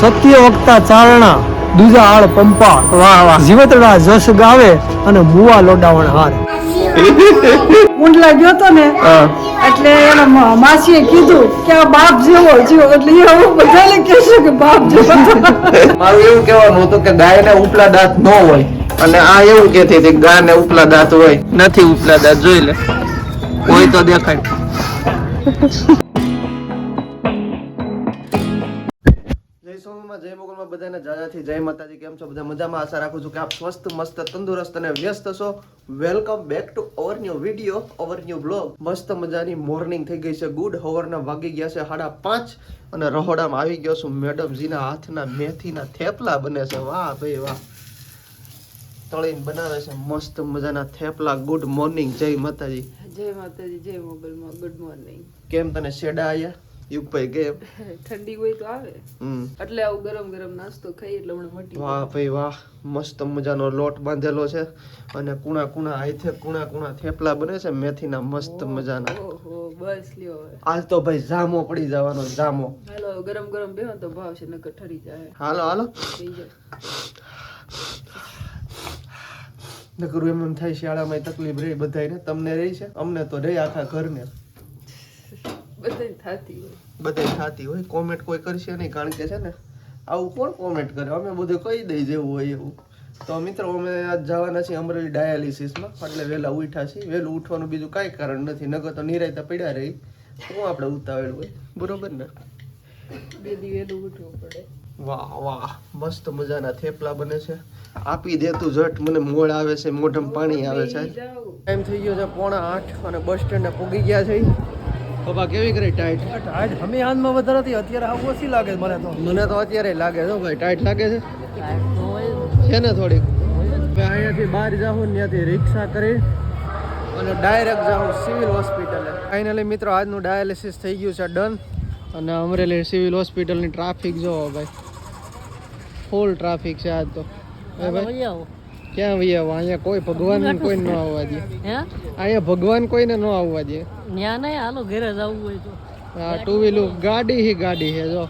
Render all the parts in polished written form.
સત્ય વક્તા ચારણા દૂજા આળ પંપા વાહ વાહ જીવતડા જસ ગાવે અને મુવા લોડાવણ હાર ઊંડલા ગયો તો ને એટલે એના માસીએ કીધું કે આ બાપ જેવો જીવો એટલે એ હું બધાને કહેશે કે બાપ જેવો મારું એવું કહેવાનું હતું કે ગાયને ઉપલા દાંત ન હોય અને આ એવું કહેતી હતી ગાયને ઉપલા દાંત હોય નથી ઉપલા દાંત જોઈ લે કોઈ તો દેખાય જય સોમમાં જય મોગલમાં બધાને જાજાથી જય માતાજી કેમ છો બધા મજામાં આશા રાખું છું કે આપ સ્વસ્થ મસ્ત તંદુરસ્ત અને વ્યસ્ત છો welcome back to our new video our new blog મસ્ત મજાની મોર્નિંગ થઈ ગઈ છે ગુડ હવરના વાગી ગયા છે 5:30 અને રહોડામાં આવી ગયો છું મેડમજીના હાથના મેથીના થેપલા બને છે વાહ ભાઈ વાહ તળીને બનાવે છે મસ્ત મજાના થેપલા ગુડ મોર્નિંગ જય માતાજી જય મોગલમાં ગુડ મોર્નિંગ કેમ તને શેડા આયા યુગભાઈ કેમ ઠંડી હોય તો આવે એટલે આવું ગરમ ગરમ નાસ્તો ખાઈ એટલે મને મટી વાહ ભાઈ વાહ મસ્ત મજાનો લોટ બાંધેલો છે અને કુણા કુણા આઈથે કુણા કુણા થેપલા બને છે મેથીના મસ્ત મજાના ઓહો બસ લ્યો હવે આજ તો ભાઈ જામો પડી જવાનો જામો હાલો ગરમ ગરમ બેહો તો ભાવશે નકર ઠરી જાય હાલો હાલો થઈ જાય નકરું એમ થાય શાળામાં તકલીફ રહી બધાને તમને રહી છે અમને તો રહી આખા ઘરને બધાય થાતી હોય બધાય થાતી હોય કોમેન્ટ કોઈ કરશે નહીં કારણ કે છે ને આવું કોણ કોમેન્ટ કરે અમે બધું કહી દઈ જેવું હોય એવું તો મિત્રો અમે આજ જવાના છીએ અમરેલી ડાયાલિસિસમાં એટલે વહેલા ઉઠ્યા છીએ વહેલું ઉઠવાનું બીજું કાંઈ કારણ નથી નકર તો નિરાયતા પડ્યા રહી શું આપણે ઉતાવેલું હોય બરોબર ને બે દી વહેલું ઉઠવું પડે વાહ વાહ મસ્ત મજાના થેપલા બને છે આપી દે તું ઝટ મને મોળ આવે છે મોઢામાં પાણી આવે છે ટાઈમ થઈ ગયો છે 7:45 અને બસ સ્ટેન્ડે પૂગી ગયા છે પપ્પા કેવી કરી ટાઈટ આજ અમે આનમાં વધારે હતી અત્યારે આવું ઓછી લાગે મને તો અત્યારે લાગે છે ભાઈ ટાઈટ લાગે છે છે ને થોડીક અહીંયાથી બહાર જાઉં ત્યાંથી રિક્ષા કરી અને ડાયરેક્ટ જાઉં સિવિલ હોસ્પિટલે ફાઇનલી મિત્રો આજનું ડાયાલિસિસ થઈ ગયું છે ડન અને અમરેલી સિવિલ હોસ્પિટલની ટ્રાફિક જોવો ભાઈ ફૂલ ટ્રાફિક છે આજ તો ક્યાં વહી આવો અહીંયા કોઈ ભગવાન કોઈ ન આવવા દે અહીંયા ભગવાન કોઈને ન આવવા દે હાલો ઘરે જવું હોય તો હા ટુ વ્હીલર ગાડી છે જો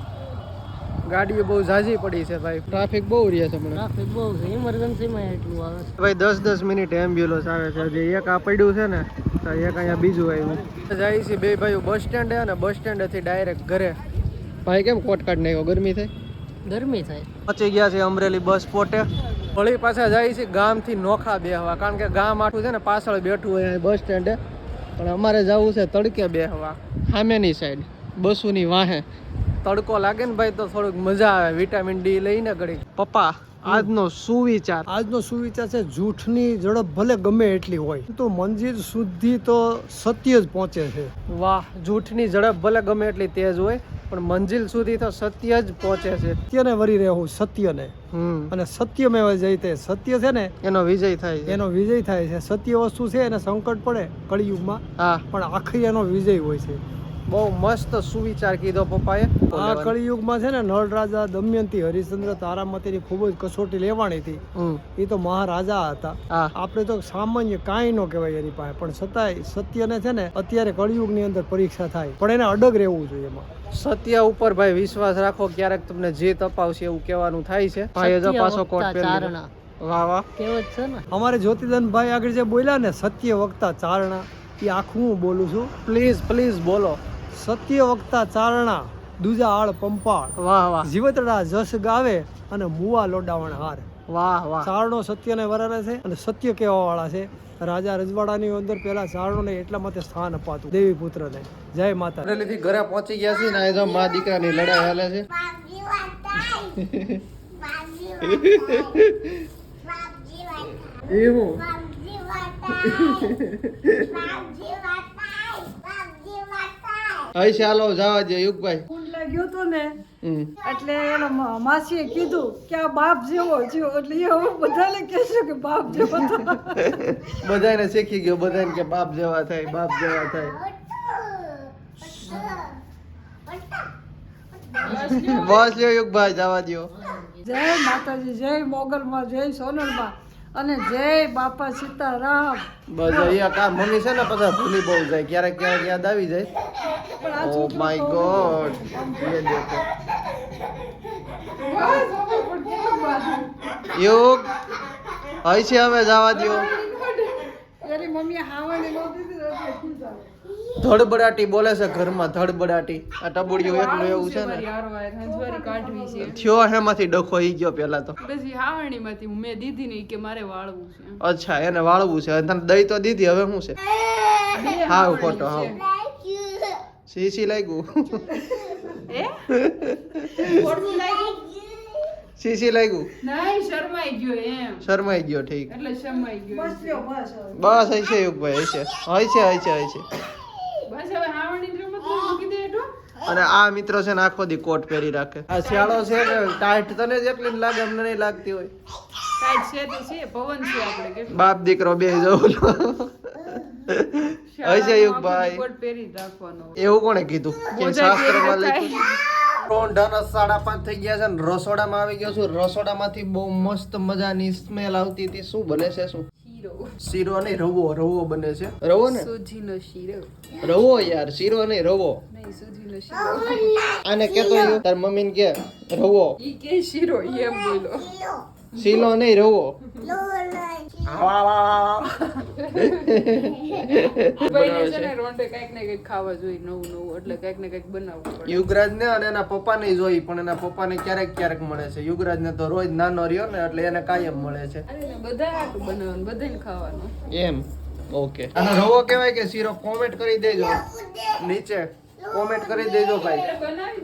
ગાડીઓ બહુ ઝાઝી પડી છે ભાઈ ટ્રાફિક બહુ રહે છે હમણાં ટ્રાફિક બહુ છે ઇમરજન્સીમાં એટલું આવે છે ભાઈ 10 મિનિટ એમ્બ્યુલન્સ આવે છે જે એક આ પડ્યું છે ને તો એક અહીંયા બીજું આવ્યું જાય છે બે ભાઈઓ બસ સ્ટેન્ડે અને બસ સ્ટેન્ડેથી ડાયરેક્ટ ઘરે ભાઈ કેમ કોટ કાઢ નાખ્યો ગરમી થાય પહોંચી ગયા છે અમરેલી બસ સ્પોટે વળી પાછા જાય છે ગામથી નોખા બેહવા કારણ કે ગામ આખું છે ને પાછળ બેઠું હોય બસ સ્ટેન્ડે પણ અમારે જવું છે તડકે બેહવા સામેની સાઈડ બસુની વાહે તડકો લાગે ને ભાઈ તો થોડુંક મજા આવે વિટામિન ડી લઈને ઘડી પપ્પા આજનો સુવિચાર છે જૂઠની ઝડપ ભલે ગમે એટલી હોય તો મંજિલ સુધી તો સત્ય જ પહોંચે છે વાહ જૂઠની ઝડપ ભલે ગમે એટલી તેજ હોય પણ મંજિલ સુધી તો સત્ય જ પહોંચે છે સત્યને વરી રહેવું સત્યને અને સત્યમેવ જયતે સત્ય છે ને એનો વિજય થાય છે છે સત્ય વસ્તુ છે એને સંકટ પડે કળિયુગમાં હા પણ આખી એનો વિજય હોય છે બહુ મસ્ત સુવિચાર કીધો પપ્પાએ આ કળિયુગમાં છે ને નળ રાજા દમયંતી હરિશ્ચંદ્ર તારામતીની ખૂબ જ કસોટી લેવાની હતી એ તો મહારાજા હતા આપણે તો સામાન્ય કાંઈ ન કહેવાય એની પાસે પણ છતાંય સત્યને છે ને અત્યારે કળિયુગની અંદર પરીક્ષા થાય પણ એને અડગ રહેવું જોઈએ એમાં સત્ય ઉપર ભાઈ વિશ્વાસ રાખો ક્યારેક તમને જીત અપાવશે એવું કહેવાનું થાય છે ભાઈ જો પાછો કોટ પહેરી વાહ વાહ કેવત છે ને અમારે જ્યોતિદાનભાઈ આગળ જે બોલ્યા ને સત્ય વક્તા ચારણા એ આખું હું બોલું છું પ્લીઝ બોલો સત્ય વક્તા ચારણા દૂજા આળ પંપાળ વાહ વાહ જીવતડા જસ ગાવે અને મુવા લોડાવણ હાર વાહ વાહ ચારણો સત્યને વરારે છે અને સત્ય કહેવા વાળા છે રાજા રજવાડાની અંદર પેલા ચારણોને એટલા માટે સ્થાન અપાતું દેવી પુત્રને જય માતા અમરેલીથી ઘરે પહોંચી ગયા છે ને જો મા દીકરાની લડાઈ હાલે છે એવું ચાલો જવા દે યુગભાઈ ઊંડલા ગયો તો ને એટલે એના માસીએ કીધું કે આ બાપ જેવો જીવો એટલે એ હવે બધાને કહેશે કે બાપ જેવો બધાને શીખી ગયો બધાને કે બાપ જેવા થાય બસ લ્યો યુગભાઈ જવા દો જય માતાજી જય મોગલમાં જય સોનલમાં અને જય બાપા સીતારામ બસ અહીંયા કામ મમ્મી છે ને પછી ભૂલી બહુ જાય ક્યારેક યાદ આવી જાય ઓ માય ગોડ ये देखो યુગ હોય છે હવે જવા દો. અરે મમ્મી હાવાની નહોતી દીધી એટલે ખીજાય. ધડબડાટી બોલે છે ઘરમાં, ધડબડાટી. આ ટબુડિયું એકલું એવું છે ને. હંજવારી કાઢવી છે. થયો હેમાંથી ડખો ઈ ગયો પેલા તો. પછી હાવણીમાંથી મેં દીધી નહીં કે મારે વાળવું છે. અચ્છા એને વાળવું છે. તને દઈ તો દીધી, હવે શું છે? હાવ ખોટો હાવ. સીસી લાગ્યું. એ ખોટું લાગ્યું? સીસી લાગ્યું. નહીં શરમાઈ ગયો એમ. શરમાઈ ગયો. ઠીક. એટલે શરમાઈ ગયો. બસ લ્યો, બસ હવે. બસ હઈ છે યુગભાઈ, હઈ છે. હઈ છે, હઈ છે, હઈ છે. બસ હવે હાવણી રમત મૂકી દે એટલો. અને આ મિત્રો છે ને આખો દી કોટ પહેરી રાખે. આ શિયાળો છે ને ટાઈટ તને જ એકલી લાગે, અમને નહીં લાગતી હોય. કાંઈ છે તો છે પવન છે આપણે કેટલું. બાપ દીકરો બે જવું. હઈ છે યુગભાઈ. કોટ પહેરી જ રાખવાનો. એવું કોણે કીધું? કે મોજા શાસ્ત્રમાં પહેરી લખ્યું. 5:30 થઈ ગયા છે ને રસોડામાં આવી ગયો છું. રસોડામાંથી બહુ મસ્ત મજાની સ્મેલ આવતી હતી. શું બને છે? શું? શીરો. શીરો નહીં, રવો. રવો બને છે. રવો ને? સૂજીનો શીરો. રવો યાર, શીરો નહીં, રવો. નહીં સૂજીનો શીરો. આને કેતો યો તાર મમ્મીને કે રવો. ઈ કે શીરો ઈ એમ બોલો. શીલો નહીં, રવો. ભાઈને છે ને રોંઢે કાંઈક ને કાંઈક ખાવા જોઈએ નવું નવું, એટલે કાંઈક ને કાંઈક બનાવવું પડે. યુગરાજ ને અને એના પપ્પાને જોઈ, પણ એના પપ્પાને ક્યારેક ક્યારેક મળે છે. યુગરાજ ને તો રોજ નાનો રહ્યો ને એટલે એને કાયમ મળે છે. અરે બધા હાટું બનાવવાનું, બધાને ખાવાનું. એમ ઓકે. અને રવો કહેવાય કે શીરો? કોમેન્ટ કરી દેજો નીચે, કોમેન્ટ કરી દેજો ભાઈ.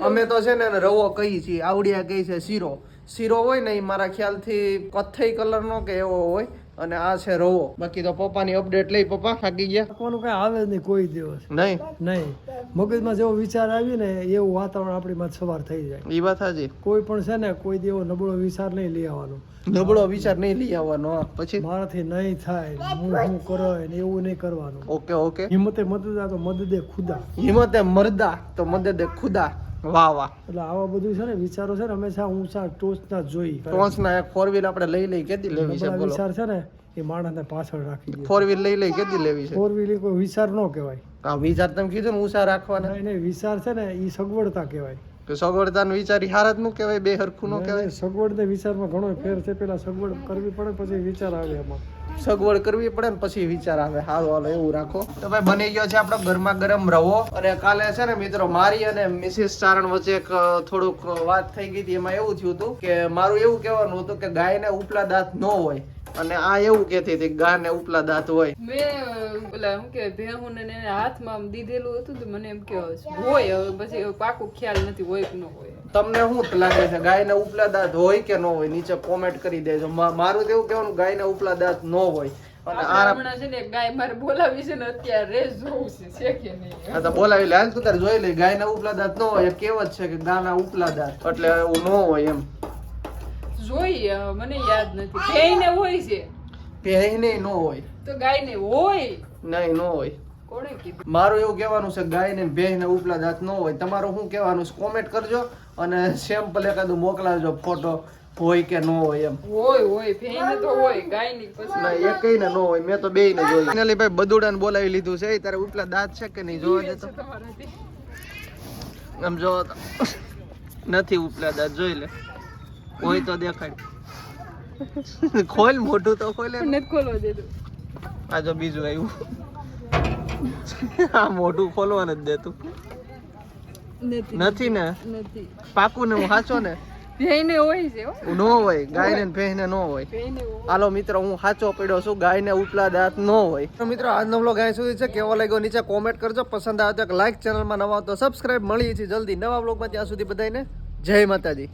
અમે તો છે ને એને રવો કહી છીએ, આવડિયા કહી છે શીરો. શીરો હોય ને એ મારા ખ્યાલથી કથ્થઈ કલર નો કે એવો હોય, અને આ છે રવો. બાકી તો પપ્પાની અપડેટ લઈ. પપ્પા થાકી ગયા? કોનું કઈ આવે જ નહીં કોઈ દિવસ નહીં. નહીં. મગજમાં જેવો વિચાર આવી ને એવું વાતાવરણ આપણી માં સવાર થઈ જાય. એ વાત હાજી. કોઈ પણ છે ને કોઈ દેવો નબળો વિચાર નહીં લઈ આવવાનો. નબળો વિચાર નહીં લઈ આવવાનો. હા, પછી મારાથી નહીં થાય, હું કરો ને એવું નહીં કરવાનું. Okay okay. હિંમતે મદદા તો મદદે ખુદા. હિંમતે મરદા તો મદદે ખુદા. વાહ વાહ. એટલે આવા બધું છે ને વિચારો છે ને હંમેશા ઊંચા ટોચના જોઈ. ટોચના એક 4 વ્હીલ આપણે લઈ કેદી લેવી છે? નબળા બોલો. વિચાર છે ને એ માણસને પાછળ રાખી દે. 4 વ્હીલ લઈ કેદી લેવી છે? 4 વ્હીલ કોઈ વિચાર ન કહેવાય. આ વિચાર તમે કીધું ને ઊંચા રાખવાના. નહીં નહીં, વિચાર છે ને એ સગવડતા કહેવાય. તો સગવડતાનો વિચાર ઈ હારા જ નું કહેવાય, બે હરખું નો કહેવાય. સગવડ ને વિચારમાં ઘણો ફેર છે. પેલા સગવડ કરવી પડે પછી વિચાર આવે એમાં. સગવડ કરવી પડે ને પછી વિચાર આવે. હાલો હાલો એવું રાખો. તો ભાઈ બની ગયો છે આપણો ગરમા ગરમ રવો. અને કાલે છે ને મિત્રો મારી અને મિસિસ ચારણ વચ્ચે એક થોડુંક વાત થઈ ગઈ હતી. એમાં એવું થયું હતું કે મારું એવું કહેવાનું હતું કે ગાયને ઉપલા દાંત ન હોય, અને આ એવું કહેતી હતી ગાયને ઉપલા દાંત હોય. મેં પેલા શું કે ભેહું ને એને હાથમાં આમ દીધેલું હતું તો મને એમ કે હોય, હવે પછી પાકું ખ્યાલ નથી હોય કે ન હોય. તમને શું લાગે છે ગાયને ઉપલા દાંત હોય કે ન હોય? નીચે કોમેન્ટ કરી દેજો. મારું તો એવું કહેવાનું ગાયને ઉપલા દાંત ન હોય. અને આ હમણાં છે ને એક ગાય મારે બોલાવી છે ને અત્યારે જોવું છે કે નહીં. હા તો બોલાવી લે. હાલ તું તારે જોઈ લે. ગાયના ઉપલા દાંત ન હોય, કહેવત છે કે ગાના ઉપલા દાંત, એટલે એવું ન હોય એમ. જોઈ મને યાદ નથી. ભેંને હોય છે ભેંને ન હોય તો ગાયને હોય. નહીં, ન હોય. કોણે કીધું? મારું એવું કહેવાનું છે ગાયને ભેંને ઉપલા દાંત ન હોય. તમારું શું કહેવાનું છે કોમેન્ટ કરજો, અને સેમ્પલ એકાદું મોકલાવજો ફોટો હોય કે ન હોય એમ. હોય ભેંને તો હોય, ગાયની પછી ના એકઈ ને ન હોય. મેં તો બેયને જોયું. ફાઇનલી ભાઈ બદુડાને બોલાવી લીધું છે. તારે ઉપલા દાંત છે કે નહીં જોવા દે તો. તમારાથી આમ જો નથી ઉપલા દાંત, જોઈ લે. હોય તો દેખાડ. ખોલ, મોઢું તો ખોલે. નથી ખોલવા દેતું. આ જો બીજું આવ્યું. આ મોઢું ખોલવા નથી દેતું. નથી ને? નથી. પાકું ને? હું સાચો ને? ભેંને હોય છે હો. ન હોય. ગાયને ને ભેંને ન હોય. ભેંને હોય. હાલો મિત્રો હું સાચો પડ્યો છું. ગાયને ઉપલા દાંત ન હોય. તો મિત્રો આજનો વ્લોગ અહીં સુધી છે. કેવો લાગ્યો નીચે કોમેન્ટ કરજો. પસંદ આવે તો લાઈક, ચેનલમાં નવા તો સબસ્ક્રાઇબ. મળીએ છીએ જલ્દી નવા વ્લોગમાં. ત્યાં સુધી બધાને જય માતાજી.